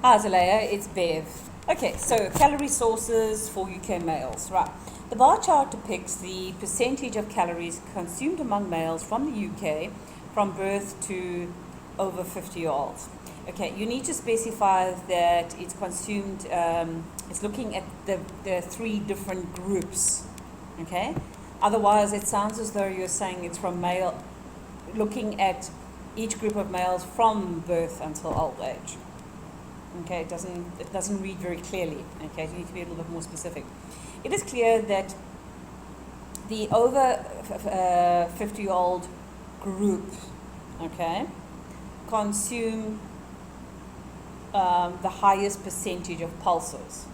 Hi Zulehya, it's Bev. Okay, so calorie sources for UK males, right? The bar chart depicts the percentage of calories consumed among males from the UK from birth to over 50-year-olds. Okay, you need to specify that it's consumed, it's looking at the three different groups, okay? Otherwise, it sounds as though you're saying it's from male, looking at each group of males from birth until old age. Okay, it doesn't read very clearly. Okay, you need to be a little bit more specific. It is clear that the over 50-year-old group, okay, consume the highest percentage of pulses.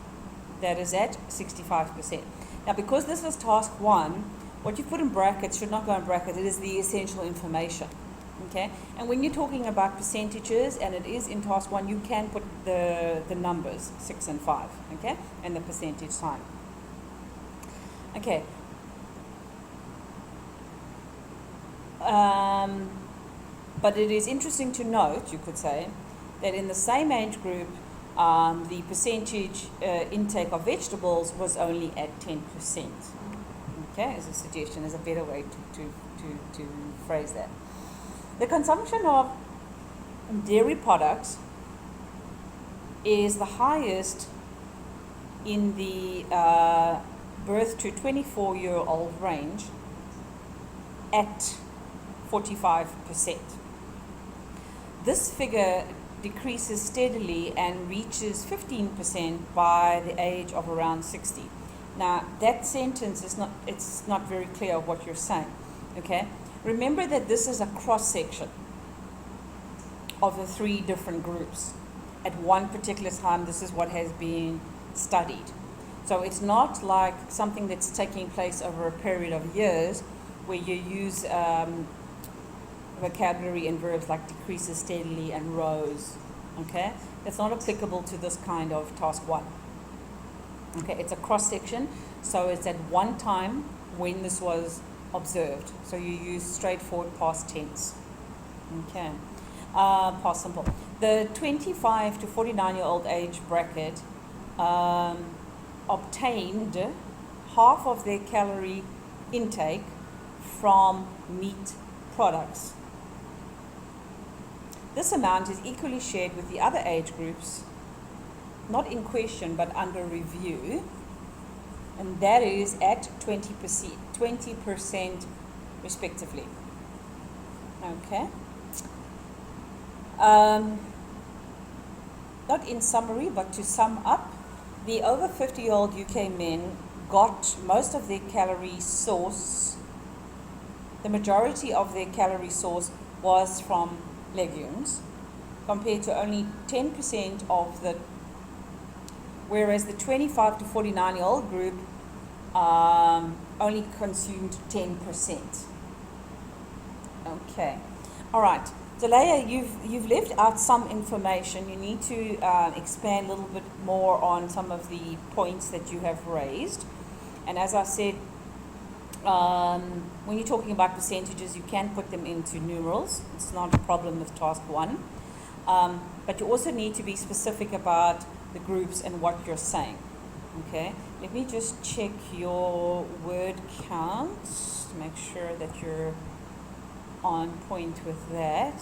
That is at 65%. Now, because this was task 1, what you put in brackets should not go in brackets. It is the essential information. Okay, and when you're talking about percentages, and it is in task 1, you can put the numbers 6 and 5, okay, and the percentage sign. Okay. But it is interesting to note, you could say, that in the same age group, the percentage intake of vegetables was only at 10%. Okay, as a suggestion, as a better way to phrase that. The consumption of dairy products is the highest in the birth to 24-year-old range at 45%. This figure decreases steadily and reaches 15% by the age of around 60. Now, that sentence is not very clear what you're saying, okay? Remember that this is a cross-section of the three different groups. At one particular time, this is what has been studied. So it's not like something that's taking place over a period of years where you use vocabulary and verbs like decreases steadily and rose, okay? That's not applicable to this kind of task 1. Okay, it's a cross-section, so it's at one time when this was observed. So you use straightforward past tense. Okay, past simple. The 25 to 49-year-old age bracket obtained half of their calorie intake from meat products. This amount is equally shared with the other age groups, not in question but under review, and that is at 20% respectively. Okay. Not in summary, but to sum up, the over 50-year-old UK men got most of their calorie source, the majority of their calorie source was from legumes, compared to only 10% of the, whereas the 25 to 49-year-old group only consumed 10%. Okay, all right. Zulehya, you've left out some information. You need to expand a little bit more on some of the points that you have raised. And as I said, when you're talking about percentages, you can put them into numerals. It's not a problem with task 1. But you also need to be specific about the groups and what you're saying. Okay, let me just check your word count to make sure that you're on point with that.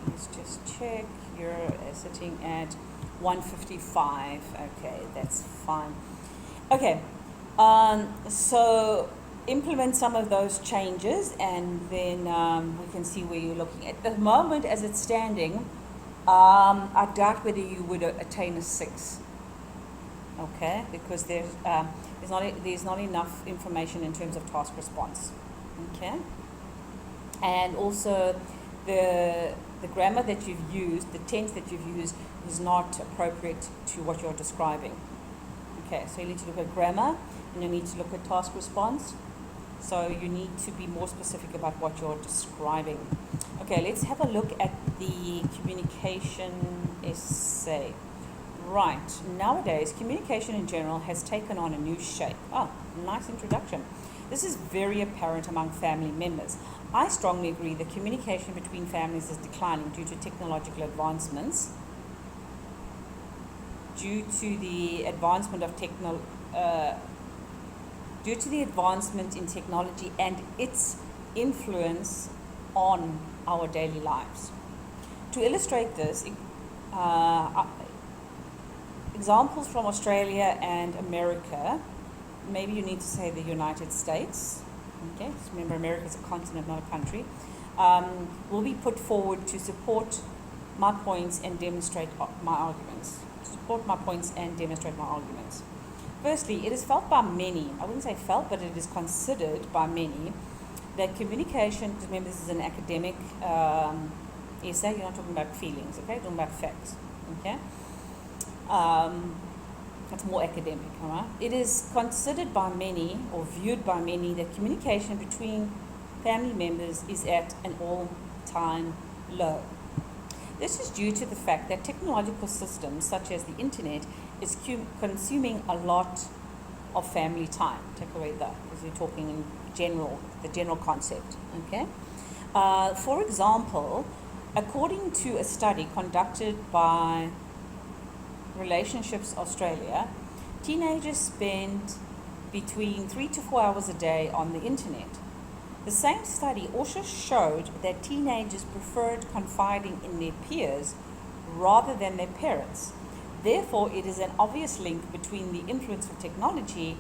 Let's just check. You're sitting at 155. Okay, that's fine. Okay, so implement some of those changes, and then we can see where you're looking. At the moment, as it's standing, I doubt whether you would attain a 6. Okay, because there's not enough information in terms of task response. Okay, and also the grammar that you've used, the tense that you've used, is not appropriate to what you're describing. Okay, so you need to look at grammar and you need to look at task response. So you need to be more specific about what you're describing. Okay, let's have a look at the communication essay. Right, nowadays communication in general has taken on a new shape. Oh, nice introduction. This is very apparent among family members. I strongly agree that communication between families is declining due to technological advancements. due to the advancement of due to the advancement in technology and its influence on our daily lives. To illustrate this, examples from Australia and America, maybe you need to say the United States, okay, so remember America is a continent, not a country, will be put forward to support my points and demonstrate my arguments. Firstly, it is felt by many, I wouldn't say felt, but it is considered by many, that communication, remember this is an academic essay, you're not talking about feelings, okay, you're talking about facts, okay? It's more academic, all right? It is considered by many, or viewed by many, that communication between family members is at an all-time low. This is due to the fact that technological systems, such as the internet, is consuming a lot of family time. Take away that, because you're talking in general, the general concept, okay? For example, according to a study conducted by Relationships Australia, teenagers spend between 3 to 4 hours a day on the internet. The same study also showed that teenagers preferred confiding in their peers rather than their parents. Therefore, it is an obvious link between the influence of technology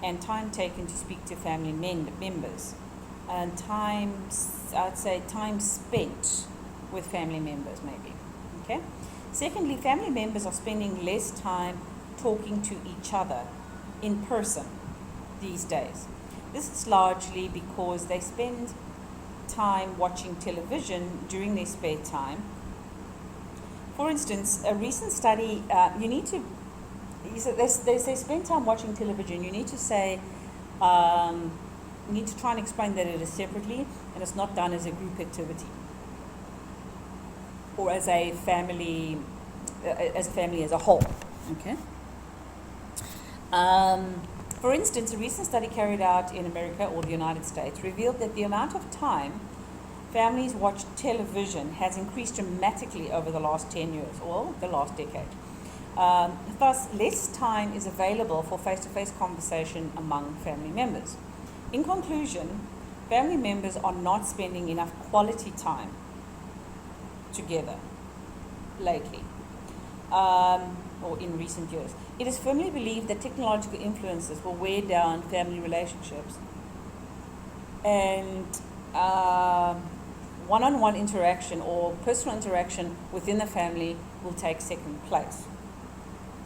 and time taken to speak to family members, and I'd say time spent with family members maybe, okay? Secondly, family members are spending less time talking to each other in person these days. This is largely because they spend time watching television during their spare time. For instance, a recent study, they say spend time watching television, you need to say, you need to try and explain that it is separately and it's not done as a group activity or as a family as a whole, okay? For instance, a recent study carried out in America or the United States revealed that the amount of time families watch television has increased dramatically over the last 10 years, or the last decade. Thus, less time is available for face-to-face conversation among family members. In conclusion, family members are not spending enough quality time together lately, or in recent years. It is firmly believed that technological influences will wear down family relationships, and one-on-one interaction or personal interaction within the family will take second place.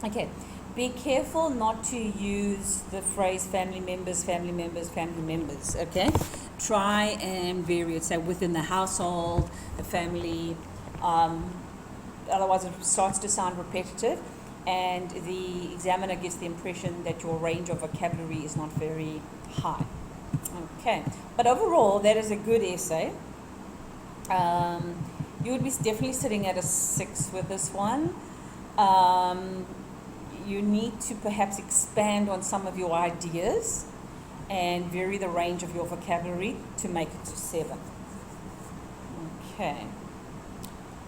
Okay, be careful not to use the phrase family members, okay? Try and vary it, say within the household, the family, otherwise it starts to sound repetitive and the examiner gets the impression that your range of vocabulary is not very high. Okay, but overall that is a good essay. You would be definitely sitting at a 6 with this one. You need to perhaps expand on some of your ideas and vary the range of your vocabulary to make it to 7. Okay.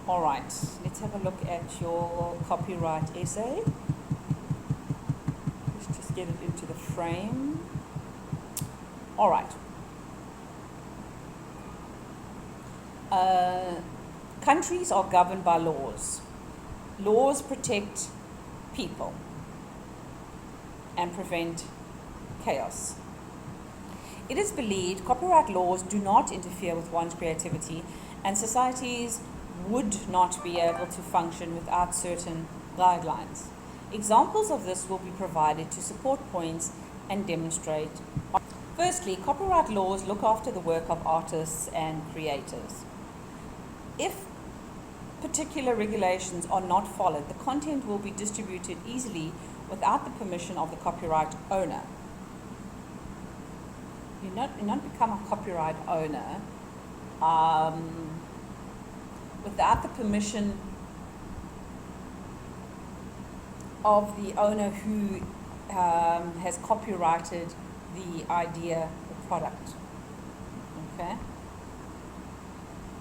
All right, let's have a look at your copyright essay. Let's just get it into the frame. All right. Countries are governed by laws. Laws protect people and prevent chaos. It is believed copyright laws do not interfere with one's creativity, and societies would not be able to function without certain guidelines. Examples of this will be provided to support points and demonstrate. Firstly, copyright laws look after the work of artists and creators. If particular regulations are not followed, the content will be distributed easily without the permission of the copyright owner. You not become a copyright owner without the permission of the owner who has copyrighted the idea or product. Okay?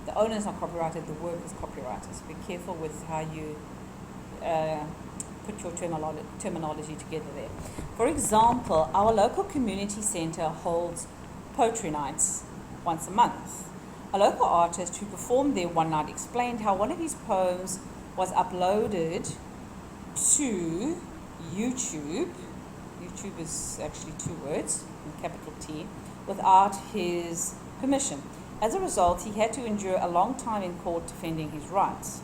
The owner is not copyrighted, the work is copyrighted. So be careful with how you put your terminology together there. For example, our local community centre holds poetry nights once a month. A local artist who performed there one night explained how one of his poems was uploaded to YouTube. YouTube is actually 2 words, in capital T, without his permission. As a result, he had to endure a long time in court defending his rights.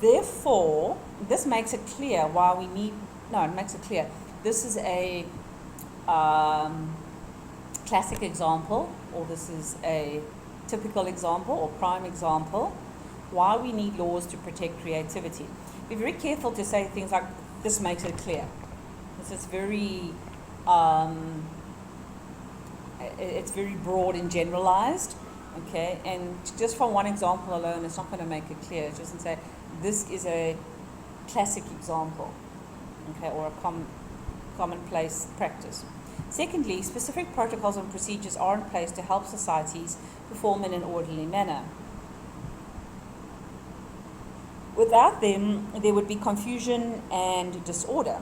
Therefore, this makes it clear why we need, it makes it clear. This is a classic example, or this is a typical example or prime example, why we need laws to protect creativity. Be very careful to say things like, this makes it clear. This is very, it's very broad and generalized, okay? And just from one example alone, it's not going to make it clear. It doesn't say, this is a classic example, okay, or a commonplace practice. Secondly, specific protocols and procedures are in place to help societies perform in an orderly manner. Without them, there would be confusion and disorder.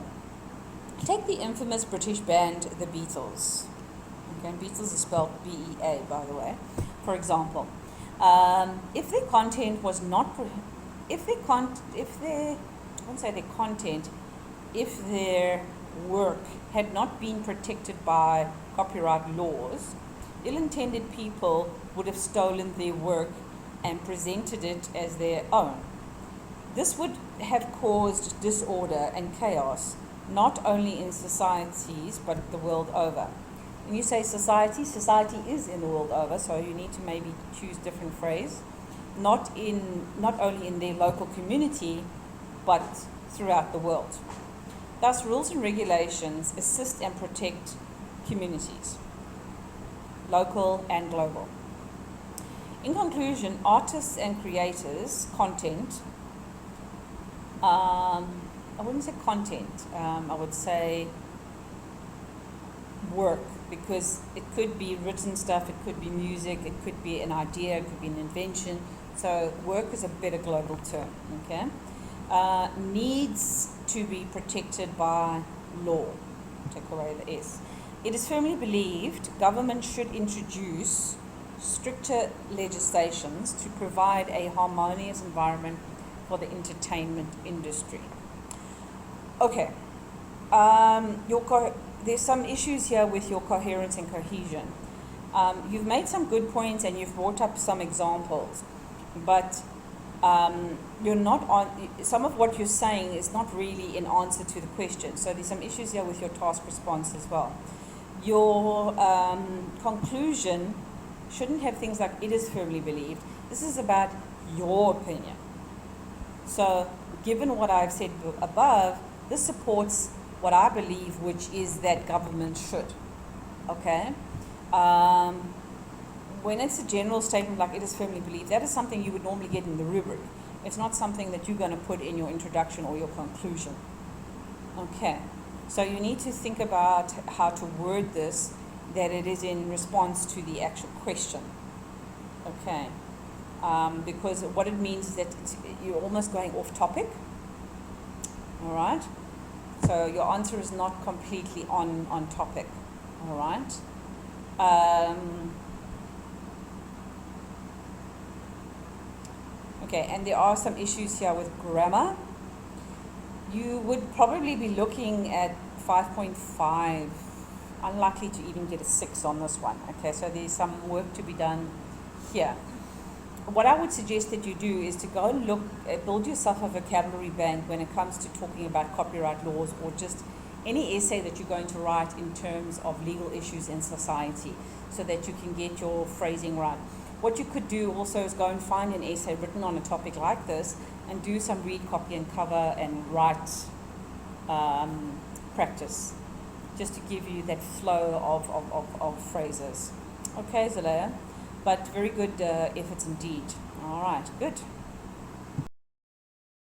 Take the infamous British band, the Beatles. Okay, and Beatles is spelled B-E-A, by the way. For example, if their content was not, if their work had not been protected by copyright laws, ill-intended people would have stolen their work and presented it as their own. This would have caused disorder and chaos, not only in societies, but the world over. When you say society, society is in the world over, so you need to maybe choose different phrase. Not only in their local community, but throughout the world. Thus, rules and regulations assist and protect communities, local and global. In conclusion, artists and creators' content, I wouldn't say content, I would say work, because it could be written stuff, it could be music, it could be an idea, it could be an invention. So work is a better global term, okay? Needs to be protected by law. Take away the S. It is firmly believed government should introduce stricter legislations to provide a harmonious environment for the entertainment industry. Okay, there's some issues here with your coherence and cohesion. You've made some good points and you've brought up some examples, but you're not on, some of what you're saying is not really in answer to the question. So there's some issues here with your task response as well. Your conclusion shouldn't have things like, it is firmly believed. This is about your opinion. So given what I've said above, this supports what I believe, which is that government should. Okay? When it's a general statement like it is firmly believed, that is something you would normally get in the rubric. It's not something that you're going to put in your introduction or your conclusion. Okay, so you need to think about how to word this, that it is in response to the actual question. Okay, because what it means is that you're almost going off topic. All right, so your answer is not completely on topic. All right. Okay, and there are some issues here with grammar. You would probably be looking at 5.5, unlikely to even get a 6 on this one. Okay, so there's some work to be done here. What I would suggest that you do is to go and look, build yourself a vocabulary bank when it comes to talking about copyright laws or just any essay that you're going to write in terms of legal issues in society, so that you can get your phrasing right. What you could do also is go and find an essay written on a topic like this and do some read, copy and cover and write practice, just to give you that flow of phrases. Okay, Zulehya, but very good efforts indeed. All right, good.